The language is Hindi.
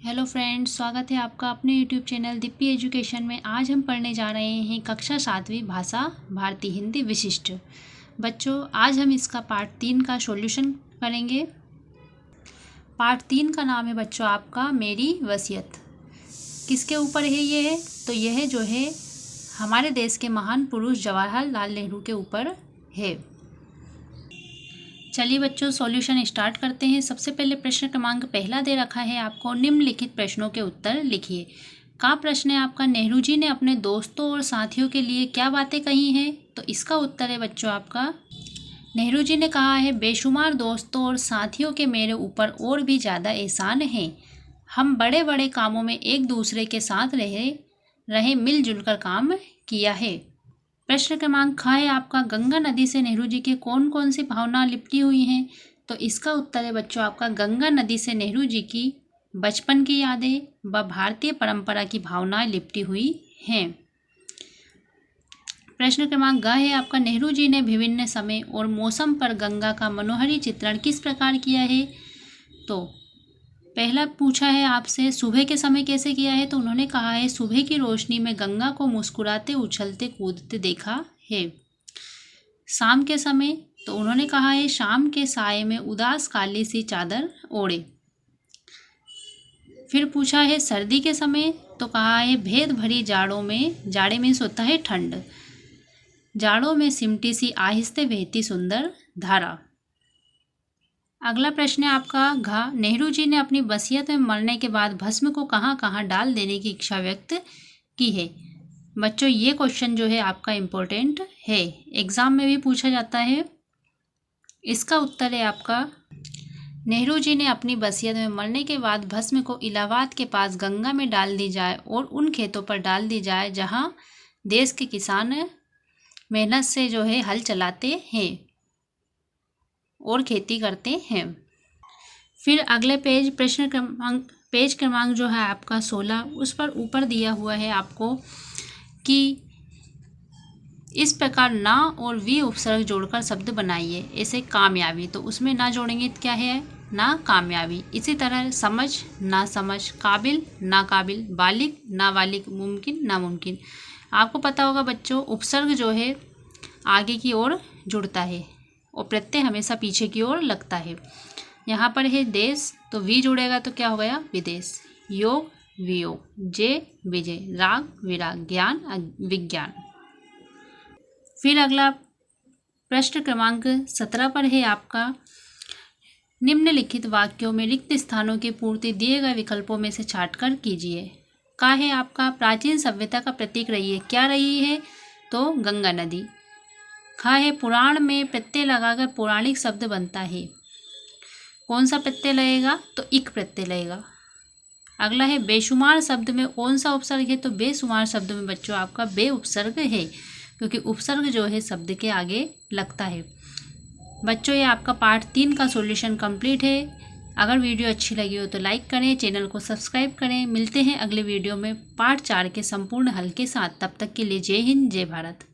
हेलो फ्रेंड्स, स्वागत है आपका अपने यूट्यूब चैनल दीप्ति एजुकेशन में। आज हम पढ़ने जा रहे हैं कक्षा 7वीं भाषा भारतीय हिंदी विशिष्ट। बच्चों, आज हम इसका पार्ट 3 का सॉल्यूशन करेंगे। पार्ट 3 का नाम है बच्चों आपका मेरी वसीयत। किसके ऊपर है ये है? तो यह जो है हमारे देश के महान पुरुष जवाहरलाल नेहरू के ऊपर है। चलिए बच्चों, सॉल्यूशन स्टार्ट करते हैं। सबसे पहले प्रश्न क्रमांक पहला दे रखा है आपको, निम्नलिखित प्रश्नों के उत्तर लिखिए। का प्रश्न है आपका, नेहरू जी ने अपने दोस्तों और साथियों के लिए क्या बातें कही हैं? तो इसका उत्तर है बच्चों आपका, नेहरू जी ने कहा है, बेशुमार दोस्तों और साथियों के मेरे ऊपर और भी ज़्यादा एहसान हैं। हम बड़े बड़े कामों में एक दूसरे के साथ रहे मिलजुल कर काम किया है। प्रश्न क्रमांक ख है आपका, गंगा नदी से नेहरू जी की कौन कौन सी भावना लिपटी हुई हैं? तो इसका उत्तर है बच्चों आपका, गंगा नदी से नेहरू जी की बचपन की यादें व भारतीय परंपरा की भावनाएं लिपटी हुई हैं। प्रश्न क्रमांक ग है आपका, नेहरू जी ने विभिन्न समय और मौसम पर गंगा का मनोहारी चित्रण किस प्रकार किया है? तो पहला पूछा है आपसे, सुबह के समय कैसे किया है? तो उन्होंने कहा है, सुबह की रोशनी में गंगा को मुस्कुराते उछलते कूदते देखा है। शाम के समय तो उन्होंने कहा है, शाम के साये में उदास काली सी चादर ओढ़े। फिर पूछा है सर्दी के समय, तो कहा है, भेद भरी जाड़े में सोता है ठंड, जाड़ों में सिमटी सी आहिस्ते बहती सुंदर धारा। अगला प्रश्न है आपका घ, नेहरू जी ने अपनी वसीयत में मरने के बाद भस्म को कहाँ कहाँ डाल देने की इच्छा व्यक्त की है? बच्चों, ये क्वेश्चन जो है आपका इम्पोर्टेंट है, एग्जाम में भी पूछा जाता है। इसका उत्तर है आपका, नेहरू जी ने अपनी वसीयत में मरने के बाद भस्म को इलाहाबाद के पास गंगा में डाल दी जाए और उन खेतों पर डाल दी जाए जहाँ देश के किसान मेहनत से जो है हल चलाते हैं और खेती करते हैं। फिर अगले पेज क्रमांक जो है आपका 16, उस पर ऊपर दिया हुआ है आपको कि इस प्रकार ना और वी उपसर्ग जोड़कर शब्द बनाइए। ऐसे कामयाबी, तो उसमें ना जोड़ेंगे तो क्या है? ना कामयाबी। इसी तरह समझ ना समझ, काबिल ना काबिल, बालिग ना बालिग, मुमकिन ना मुमकिन। आपको पता होगा बच्चों, उपसर्ग जो है आगे की ओर जुड़ता है और प्रत्यय हमेशा पीछे की ओर लगता है। यहाँ पर है देश, तो वी जुड़ेगा तो क्या हो गया? विदेश। योग वियोग, जय विजय, राग विराग, ज्ञान विज्ञान। फिर अगला प्रश्न क्रमांक 17 पर है आपका, निम्नलिखित वाक्यों में रिक्त स्थानों की पूर्ति दिए गए विकल्पों में से छांटकर कीजिए। का है आपका, प्राचीन सभ्यता का प्रतीक रही है। क्या रही है? तो गंगा नदी। खा है, पुराण में प्रत्यय लगाकर पौराणिक शब्द बनता है। कौन सा प्रत्यय लगेगा? तो इक प्रत्यय लगेगा। अगला है, बेशुमार शब्द में कौन सा उपसर्ग है? तो बेशुमार शब्द में बच्चों आपका बे उपसर्ग है, क्योंकि उपसर्ग जो है शब्द के आगे लगता है। बच्चों, ये आपका पार्ट 3 का सॉल्यूशन कंप्लीट है। अगर वीडियो अच्छी लगी हो तो लाइक करें, चैनल को सब्सक्राइब करें। मिलते हैं अगले वीडियो में पार्ट 4 के संपूर्ण हल के साथ। तब तक के लिए जय हिंद, जय भारत।